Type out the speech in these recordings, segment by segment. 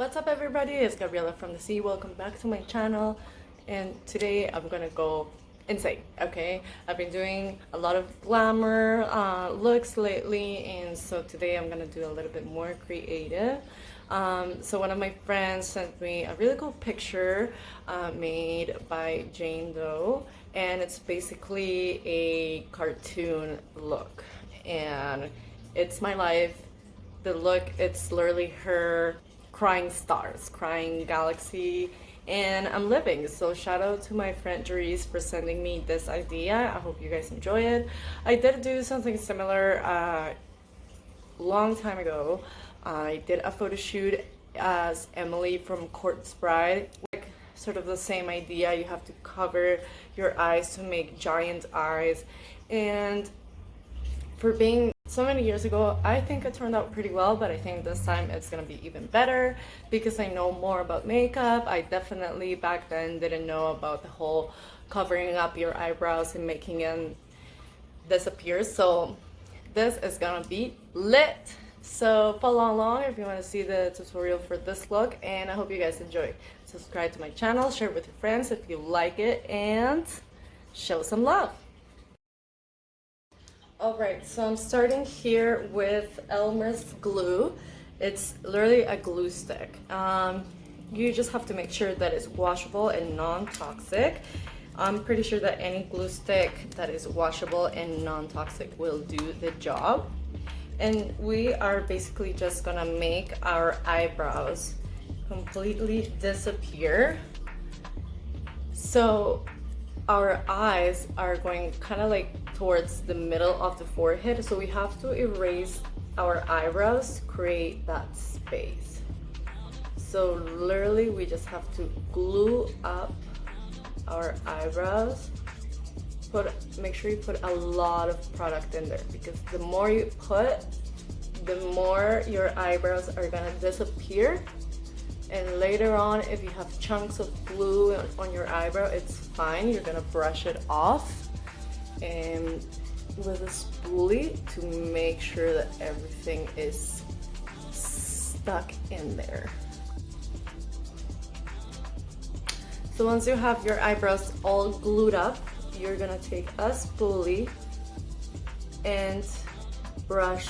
What's up everybody, it's Gabriela from the sea. Welcome back to my channel, and today I'm gonna go insane. Okay, I've been doing a lot of glamour looks lately, and so today I'm gonna do a little bit more creative. So one of my friends sent me a really cool picture made by Jane Doe, and it's basically a cartoon look, and it's my life. The look, it's literally her crying stars, crying galaxy, and I'm living. So shout out to my friend Jerice for sending me this idea. I hope you guys enjoy it. I did do something similar long time ago. I did a photo shoot as Emily from Court's Bride. Like sort of the same idea. You have to cover your eyes to make giant eyes, and for being so many years ago, I think it turned out pretty well, but I think this time it's gonna be even better because I know more about makeup. I definitely back then didn't know about the whole covering up your eyebrows and making them disappear. So this is gonna be lit. So follow along if you want to see the tutorial for this look, and I hope you guys enjoy. Subscribe to my channel, share it with your friends if you like it, and show some love. Alright, so I'm starting here with Elmer's glue. It's literally a glue stick. You just have to make sure that it's washable and non-toxic. I'm pretty sure that any glue stick that is washable and non-toxic will do the job. And we are basically just gonna make our eyebrows completely disappear. So our eyes are going kind of like towards the middle of the forehead, so we have to erase our eyebrows to create that space. So literally we just have to glue up our eyebrows. Make sure you put a lot of product in there, because the more you put, the more your eyebrows are gonna disappear. And later on, if you have chunks of glue on your eyebrow, it's fine. You're gonna brush it off and with a spoolie to make sure that everything is stuck in there. So once you have your eyebrows all glued up, you're gonna take a spoolie and brush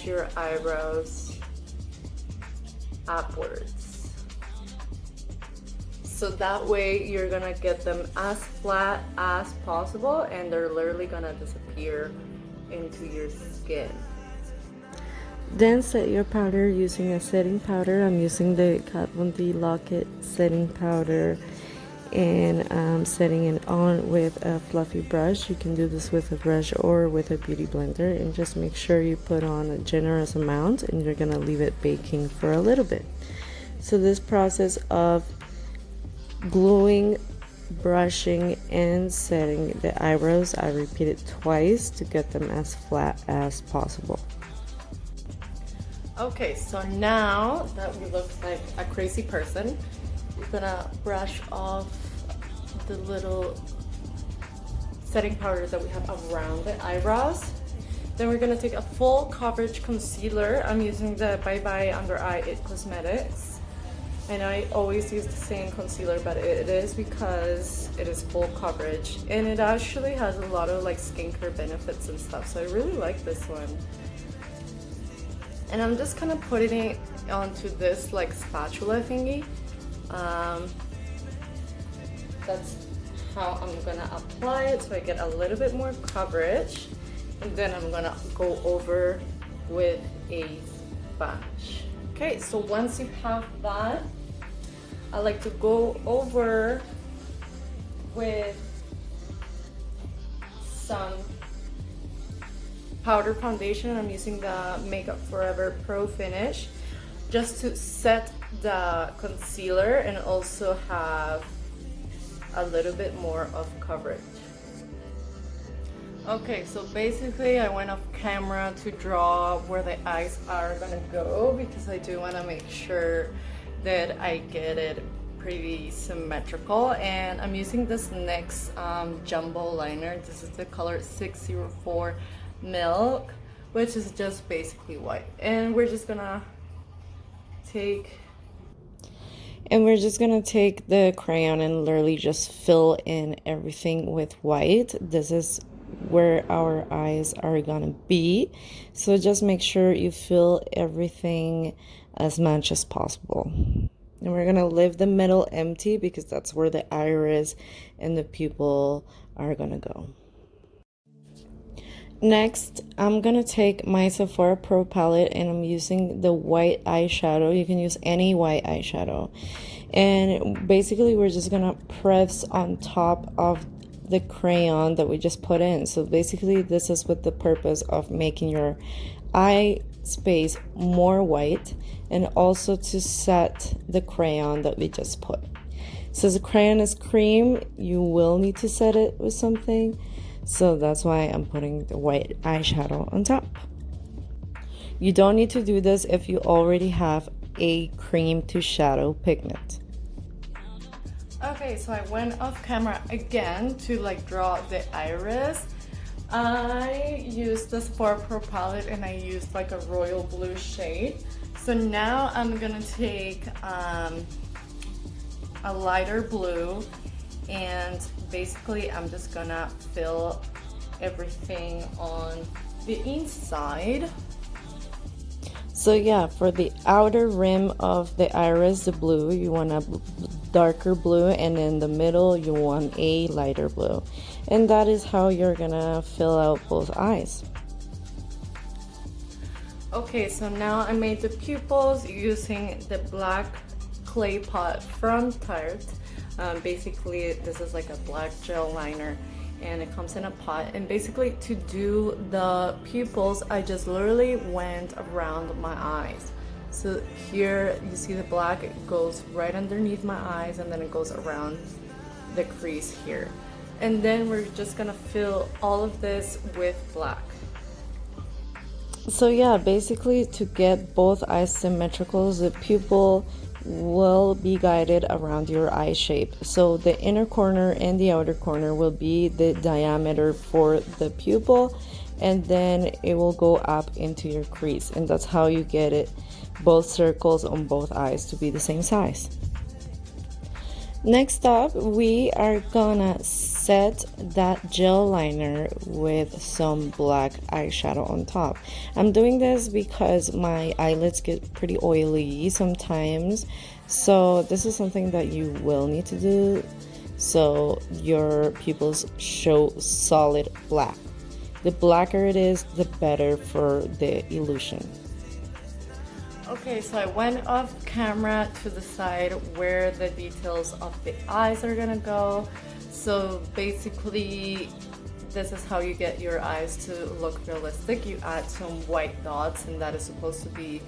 your eyebrows upwards. So that way you're gonna get them as flat as possible, and they're literally gonna disappear into your skin. Then set your powder using a setting powder. I'm using the Kat Von D Locket setting powder, and I'm setting it on with a fluffy brush. You can do this with a brush or with a beauty blender, and just make sure you put on a generous amount, and you're gonna leave it baking for a little bit. So this process of gluing, brushing, and setting the eyebrows, I repeat it twice to get them as flat as possible. Okay, so now that we look like a crazy person, we're gonna brush off the little setting powders that we have around the eyebrows. Then we're gonna take a full coverage concealer. I'm using the Bye Bye Under Eye It Cosmetics. And I always use the same concealer, but it is because it is full coverage, and it actually has a lot of like skincare benefits and stuff, so I really like this one. And I'm just kind of putting it onto this like spatula thingy. That's how I'm gonna apply it, so I get a little bit more coverage, and then I'm gonna go over with a sponge. Okay, so once you have that, I like to go over with some powder foundation. I'm using the Makeup Forever Pro Finish just to set the concealer and also have a little bit more of coverage. Okay, so basically I went off camera to draw where the eyes are gonna go, because I do want to make sure that I get it pretty symmetrical. And I'm using this NYX jumbo liner. This is the color 604 Milk, which is just basically white. And we're just gonna we're just gonna take the crayon and literally just fill in everything with white. This is where our eyes are gonna be. So just make sure you fill everything as much as possible. And we're gonna leave the middle empty because that's where the iris and the pupil are gonna go. Next, I'm gonna take my Sephora Pro palette and I'm using the white eyeshadow. You can use any white eyeshadow. And basically we're just gonna press on top of the crayon that we just put in. So basically this is with the purpose of making your eye space more white and also to set the crayon that we just put. Since the crayon is cream, you will need to set it with something. So that's why I'm putting the white eyeshadow on top. You don't need to do this if you already have a cream to shadow pigment. Okay, so I went off camera again to like draw the iris. I used the Sephora Pro palette and I used like a royal blue shade. So now I'm gonna take a lighter blue and basically I'm just gonna fill everything on the inside. So yeah, for the outer rim of the iris, the blue, you want a darker blue, and in the middle you want a lighter blue. And that is how you're gonna fill out both eyes. Okay, so now I made the pupils using the black clay pot from Tarte. Basically this is like a black gel liner and it comes in a pot, and basically to do the pupils I just literally went around my eyes. So here you see the black, it goes right underneath my eyes and then it goes around the crease here, and then we're just gonna fill all of this with black. So yeah, basically to get both eyes symmetrical, the pupil will be guided around your eye shape. So the inner corner and the outer corner will be the diameter for the pupil, and then it will go up into your crease, and that's how you get it both circles on both eyes to be the same size. Next up, we are gonna set that gel liner with some black eyeshadow on top. I'm doing this because my eyelids get pretty oily sometimes, so this is something that you will need to do so your pupils show solid black. The blacker it is, the better for the illusion. Okay, so I went off camera to the side where the details of the eyes are gonna go. So basically this is how you get your eyes to look realistic. You add some white dots, and that is supposed to be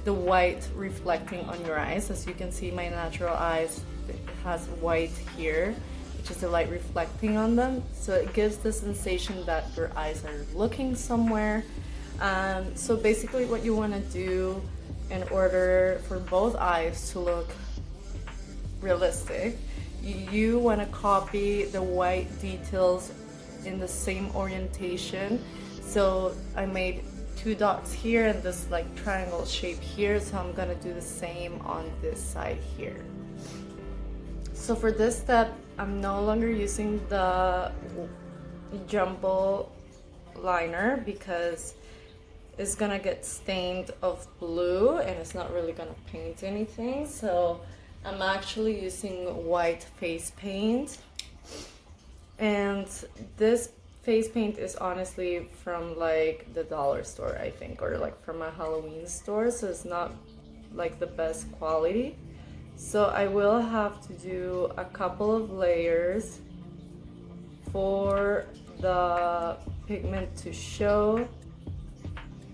the white reflecting on your eyes. As you can see, my natural eyes, it has white here, which is the light reflecting on them. So it gives the sensation that your eyes are looking somewhere. So basically what you want to do in order for both eyes to look realistic, you want to copy the white details in the same orientation. So I made 2 dots here and this like triangle shape here, so I'm gonna do the same on this side here. So for this step, I'm no longer using the jumbo liner because it's gonna get stained of blue and it's not really gonna paint anything. So I'm actually using white face paint, and this face paint is honestly from like the dollar store, I think, or like from a Halloween store, so it's not like the best quality. So I will have to do a couple of layers for the pigment to show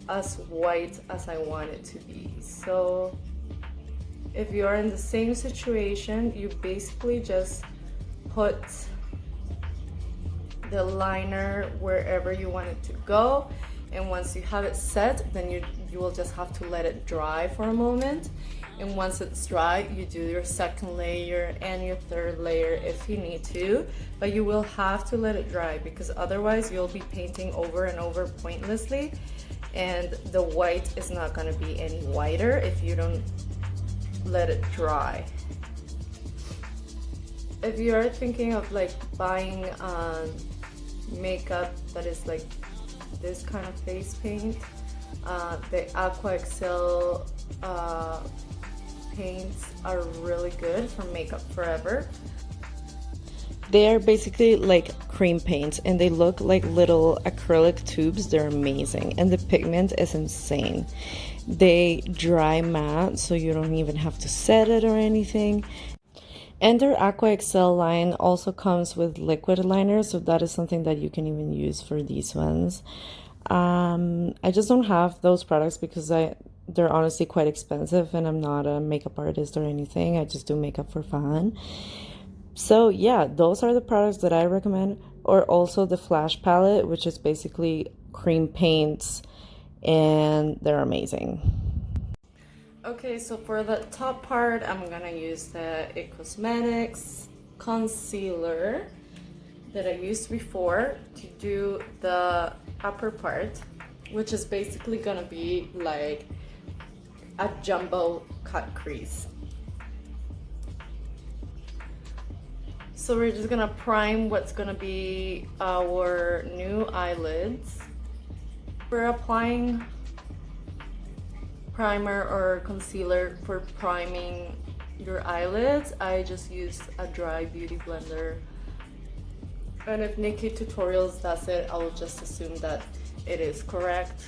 as white as I want it to be. So if you're in the same situation, you basically just put the liner wherever you want it to go, and once you have it set, then you will just have to let it dry for a moment, and once it's dry, you do your second layer and your third layer if you need to, but you will have to let it dry because otherwise you'll be painting over and over pointlessly, and the white is not going to be any whiter if you don't let it dry. If you're thinking of like buying makeup that is like this kind of face paint, the Aqua Excel paints are really good for makeup forever. They are basically like cream paints and they look like little acrylic tubes. They're amazing and the pigment is insane. They dry matte so you don't even have to set it or anything. And their Aqua Excel line also comes with liquid liners, so that is something that you can even use for these ones. I just don't have those products because they're honestly quite expensive and I'm not a makeup artist or anything. I just do makeup for fun. So yeah, those are the products that I recommend. Or also the Flash palette, which is basically cream paints, and they're amazing. Okay, so for the top part, I'm gonna use the IT Cosmetics concealer that I used before to do the upper part, which is basically gonna be like a jumbo cut crease. So we're just gonna prime what's gonna be our new eyelids. We're applying primer or concealer for priming your eyelids. I just used a dry beauty blender. And if Nikki Tutorials does it, I'll just assume that it is correct.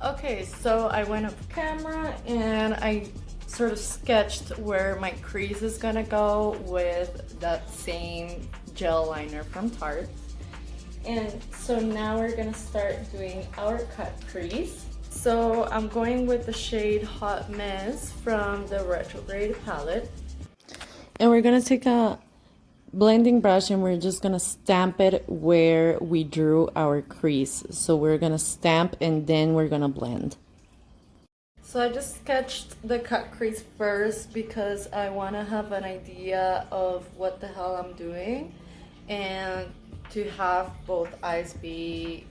Okay, so I went off camera and I sort of sketched where my crease is gonna go with that same gel liner from Tarte. And so now we're gonna start doing our cut crease. So I'm going with the shade Hot Mess from the Retrograde palette. And we're gonna take a blending brush and we're just gonna stamp it where we drew our crease. So we're gonna stamp and then we're gonna blend. So I just sketched the cut crease first because I want to have an idea of what the hell I'm doing and to have both eyes be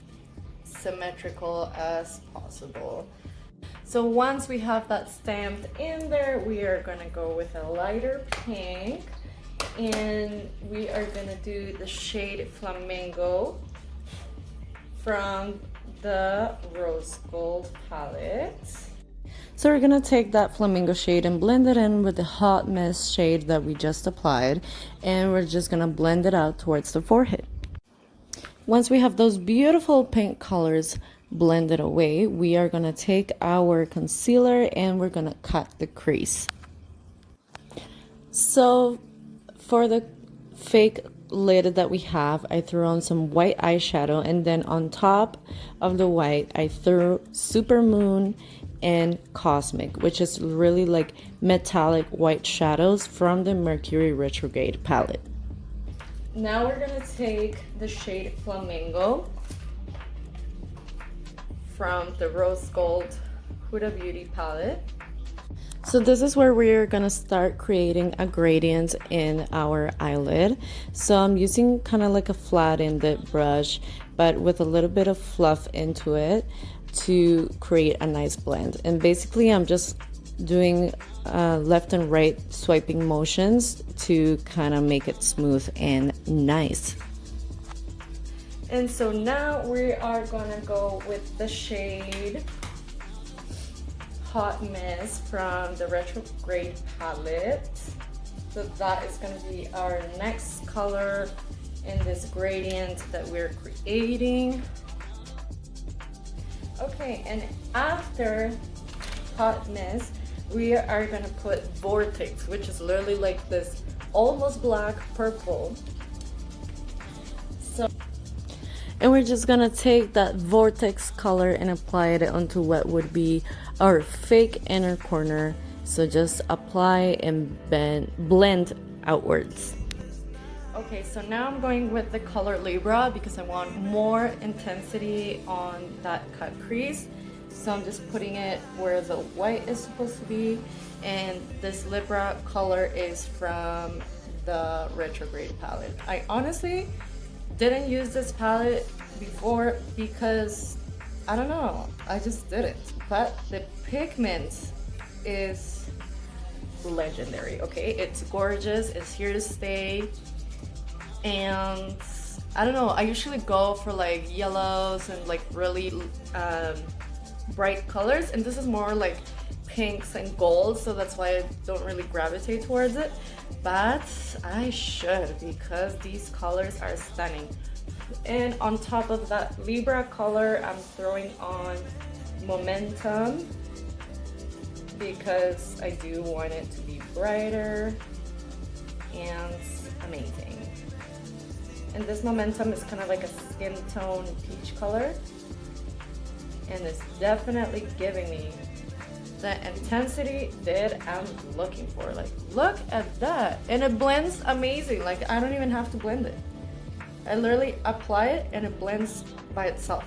symmetrical as possible. So once we have that stamped in there, we are going to go with a lighter pink and we are going to do the shade Flamingo from the Rose Gold palette. So we're gonna take that Flamingo shade and blend it in with the Hot Mess shade that we just applied, and we're just gonna blend it out towards the forehead. Once we have those beautiful pink colors blended away, we are gonna take our concealer and we're gonna cut the crease. So for the fake lid that we have, I threw on some white eyeshadow, and then on top of the white I threw Supermoon and Cosmic, which is really like metallic white shadows from the Mercury Retrograde palette. Now we're gonna take the shade Flamingo from the Rose Gold Huda Beauty palette. So this is where we're gonna start creating a gradient in our eyelid. So I'm using kind of like a flattened brush, but with a little bit of fluff into it to create a nice blend. And basically I'm just doing left and right swiping motions to kind of make it smooth and nice. And so now we are gonna go with the shade Hot Mess from the Retrograde palette. So that is gonna be our next color in this gradient that we're creating. Okay, and after Hot Mess, we are gonna put Vortex, which is literally like this almost black purple. So, and we're just gonna take that Vortex color and apply it onto what would be our fake inner corner. So just apply and blend outwards. okay, so now I'm going with the color Libra because I want more intensity on that cut crease. So I'm just putting it where the white is supposed to be, and this Libra color is from the Retrograde palette. I honestly didn't use this palette before because I don't know, I just didn't, but the pigment is legendary, okay? It's gorgeous, it's here to stay. And I don't know, I usually go for like yellows and like really bright colors, and this is more like pinks and golds, so that's why I don't really gravitate towards it, but I should, because these colors are stunning. And on top of that Libra color, I'm throwing on Momentum because I do want it to be brighter and amazing. And this Momentum is kind of like a skin tone peach color, and it's definitely giving me the intensity that I'm looking for. Like, look at that, and it blends amazing. Like, I don't even have to blend it. I literally apply it and it blends by itself.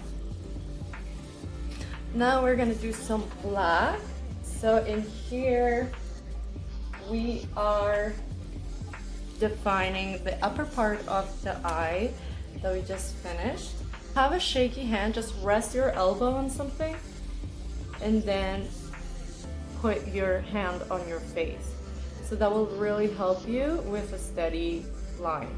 Now we're gonna do some black. So in here we are defining the upper part of the eye that we just finished. Have a shaky hand, just rest your elbow on something and then put your hand on your face. So that will really help you with a steady line.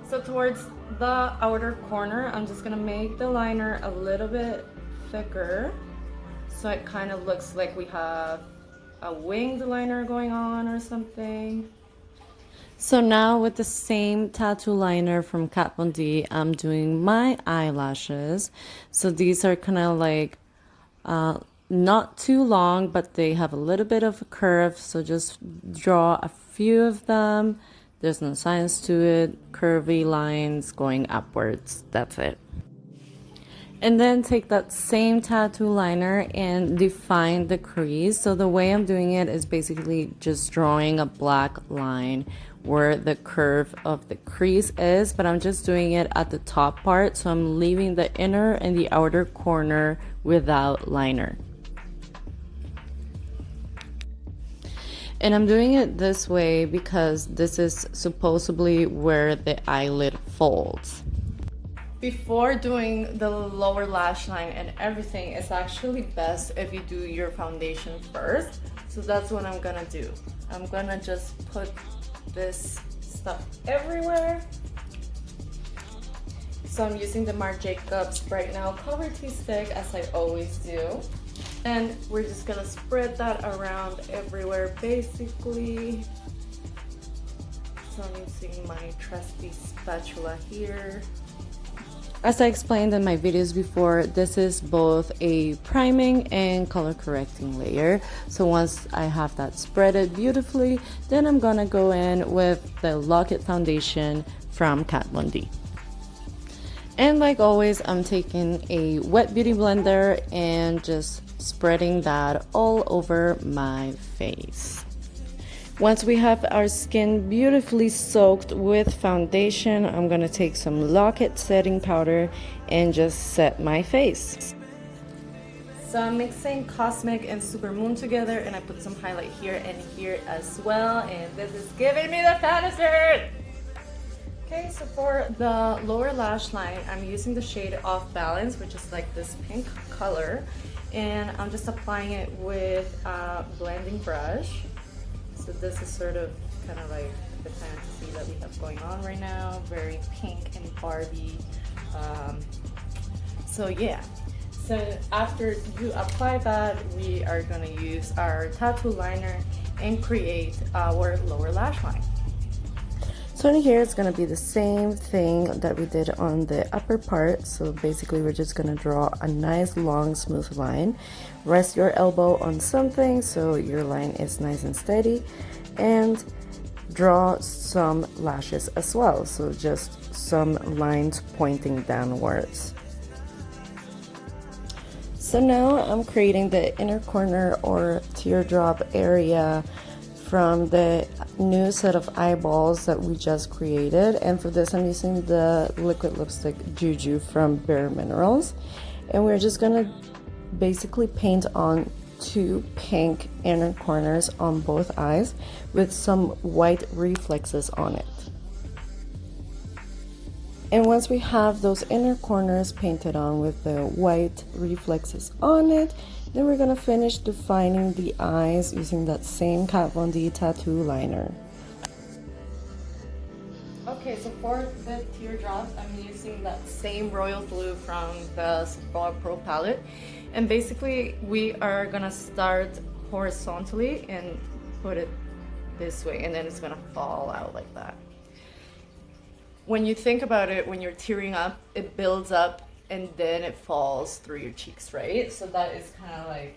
So towards the outer corner, I'm just gonna make the liner a little bit thicker so it kind of looks like we have a winged liner going on or something. So now with the same tattoo liner from Kat Von D, I'm doing my eyelashes. So these are kind of like not too long, but they have a little bit of a curve. So just draw a few of them. There's no science to it. Curvy lines going upwards. That's it. And then take that same tattoo liner and define the crease. So the way I'm doing it is basically just drawing a black line where the curve of the crease is, but I'm just doing it at the top part. So I'm leaving the inner and the outer corner without liner. And I'm doing it this way because this is supposedly where the eyelid folds. Before doing the lower lash line and everything, it's actually best if you do your foundation first. So that's what I'm gonna do. I'm gonna just put this stuff everywhere. So I'm using the Marc Jacobs Right Now Cover Tea Stick, as I always do. And we're just gonna spread that around everywhere, basically. So I'm using my trusty spatula here. As I explained in my videos before, this is both a priming and color correcting layer. So once I have that spreaded beautifully, then I'm gonna go in with the Lock It foundation from Kat Von D. And like always, I'm taking a wet beauty blender and just spreading that all over my face. Once we have our skin beautifully soaked with foundation, I'm gonna take some Lock It setting powder and just set my face. So I'm mixing Cosmic and Supermoon together, and I put some highlight here and here as well, and this is giving me the fantasy! Okay, so for the lower lash line, I'm using the shade Off Balance, which is like this pink color, and I'm just applying it with a blending brush. So this is sort of kind of like the fantasy that we have going on right now, very pink and Barbie. So yeah, so after you apply that, we are going to use our tattoo liner and create our lower lash line. So in here it's gonna be the same thing that we did on the upper part. So basically we're just gonna draw a nice long smooth line. Rest your elbow on something so your line is nice and steady, and draw some lashes as well. So just some lines pointing downwards. So now I'm creating the inner corner or teardrop area from the new set of eyeballs that we just created, and for this I'm using the liquid lipstick Juju from Bare Minerals, and we're just gonna basically paint on two pink inner corners on both eyes with some white reflexes on it. And once we have those inner corners painted on with the white reflexes on it, then we're gonna finish defining the eyes using that same Kat Von D tattoo liner. Okay, so for the teardrops, I'm using that same royal blue from the Sephora Pro palette. And basically, we are gonna start horizontally and put it this way, and then it's gonna fall out like that. When you think about it, when you're tearing up, it builds up and then it falls through your cheeks, right? So that is kind of like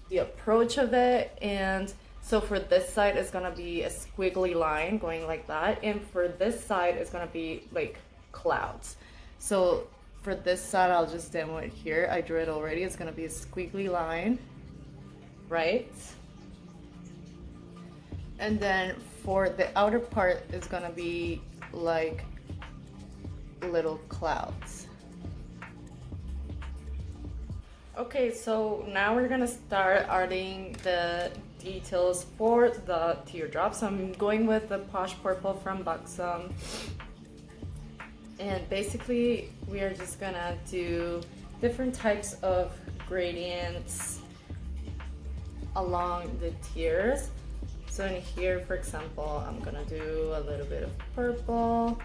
the approach of it. And so for this side, it's gonna be a squiggly line going like that. And for this side, it's gonna be like clouds. So for this side, I'll just demo it here. I drew it already. It's gonna be a squiggly line, right? And then for the outer part, it's gonna be like little clouds. Okay, so now we're gonna start adding the details for the teardrops. I'm going with the Posh Purple from Buxom. And basically, we are just gonna do different types of gradients along the tears. So in here, for example, I'm gonna do a little bit of purple.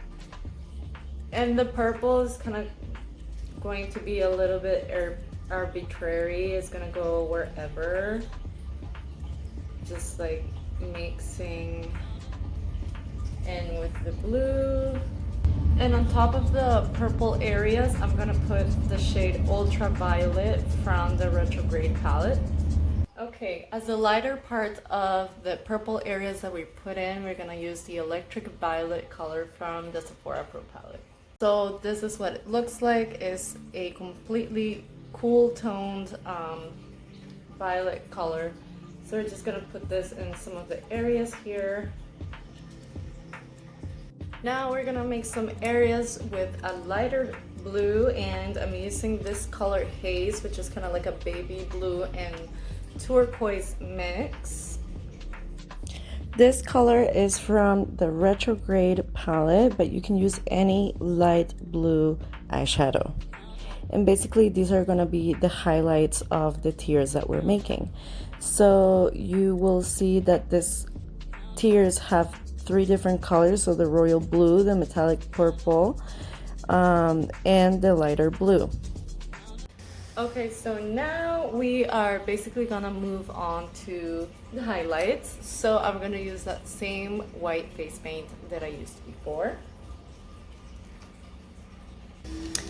And the purple is kind of going to be a little bit arbitrary. It's gonna go wherever. Just like mixing in with the blue. And on top of the purple areas, I'm gonna put the shade Ultraviolet from the Retrograde palette. Okay, as the lighter part of the purple areas that we put in, we're gonna use the Electric Violet color from the Sephora Pro palette. So this is what it looks like. It's a completely cool toned violet color. So we're just gonna put this in some of the areas here. Now we're gonna make some areas with a lighter blue, and I'm using this color Haze, which is kind of like a baby blue and turquoise mix. This color is from the Retrograde palette, but you can use any light blue eyeshadow. And basically these are going to be the highlights of the tears that we're making. So you will see that this tears have 3 different colors, so the royal blue, the metallic purple, and the lighter blue. Okay, so now we are basically gonna move on to the highlights. So I'm gonna use that same white face paint that I used before.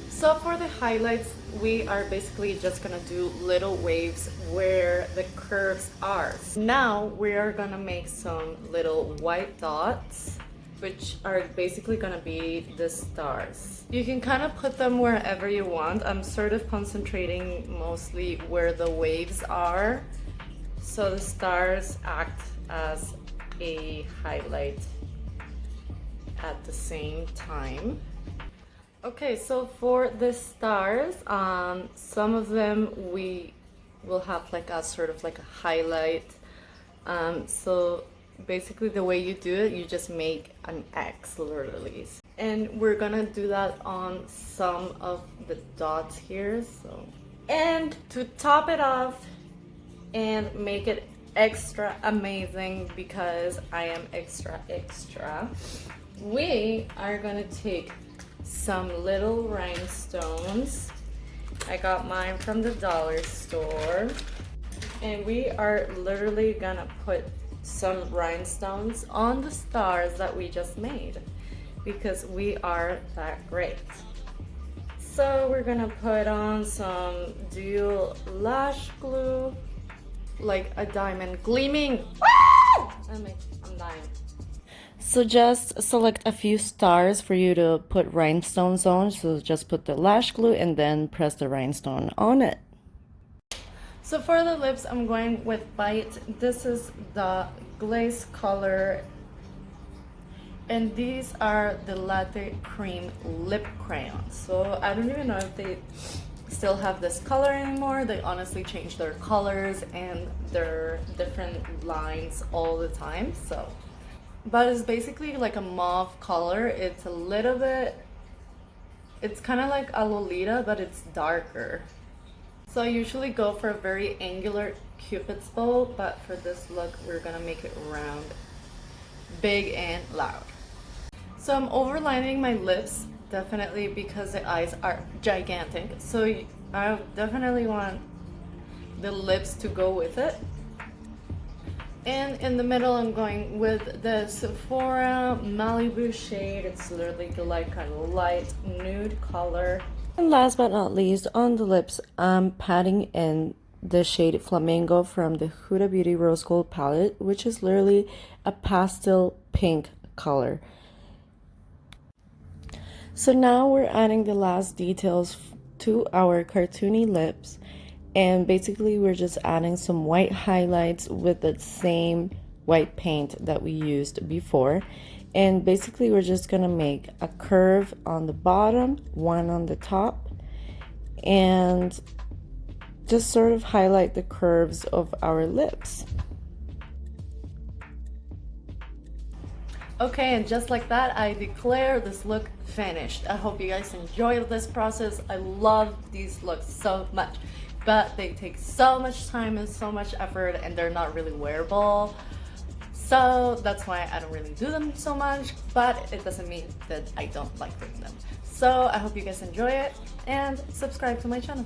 So for the highlights, we are basically just gonna do little waves where the curves are. Now we are gonna make some little white dots, which are basically gonna be the stars. You can kind of put them wherever you want. I'm sort of concentrating mostly where the waves are, so the stars act as a highlight at the same time. Okay, so for the stars, some of them we will have like a sort of like a highlight. So basically the way you do it, you just make an X literally. And we're gonna do that on some of the dots here. So, and to top it off and make it extra amazing, because I am extra, we are gonna take some little rhinestones. I got mine from the dollar store. And we are literally gonna put some rhinestones on the stars that we just made, because we are that great. So we're gonna put on some dual lash glue, like a diamond gleaming. I'm dying. So just select a few stars for you to put rhinestones on. So just put the lash glue and then press the rhinestone on it. So for the lips, I'm going with Bite. This is the glaze color. And these are the Latte Cream Lip Crayons. So I don't even know if they still have this color anymore. They honestly change their colors and their different lines all the time. So, but it's basically like a mauve color. It's a little bit It's kind of like a Lolita, but it's darker. So I usually go for a very angular cupid's bow, but for this look we're gonna make it round, big and loud. So I'm overlining my lips, definitely, because the eyes are gigantic, so I definitely want the lips to go with it. And in the middle I'm going with the Sephora Malibu shade. It's literally the like kind of light nude color. And last but not least, on the lips, I'm patting in the shade Flamingo from the Huda Beauty Rose Gold palette, which is literally a pastel pink color. So now we're adding the last details to our cartoony lips, and basically we're just adding some white highlights with the same white paint that we used before. And basically we're just gonna make a curve on the bottom, one on the top, and just sort of highlight the curves of our lips. Okay, and just like that, I declare this look finished. I hope you guys enjoyed this process. I love these looks so much, but they take so much time and so much effort, and they're not really wearable. So that's why I don't really do them so much, but it doesn't mean that I don't like doing them. So I hope you guys enjoy it, and subscribe to my channel.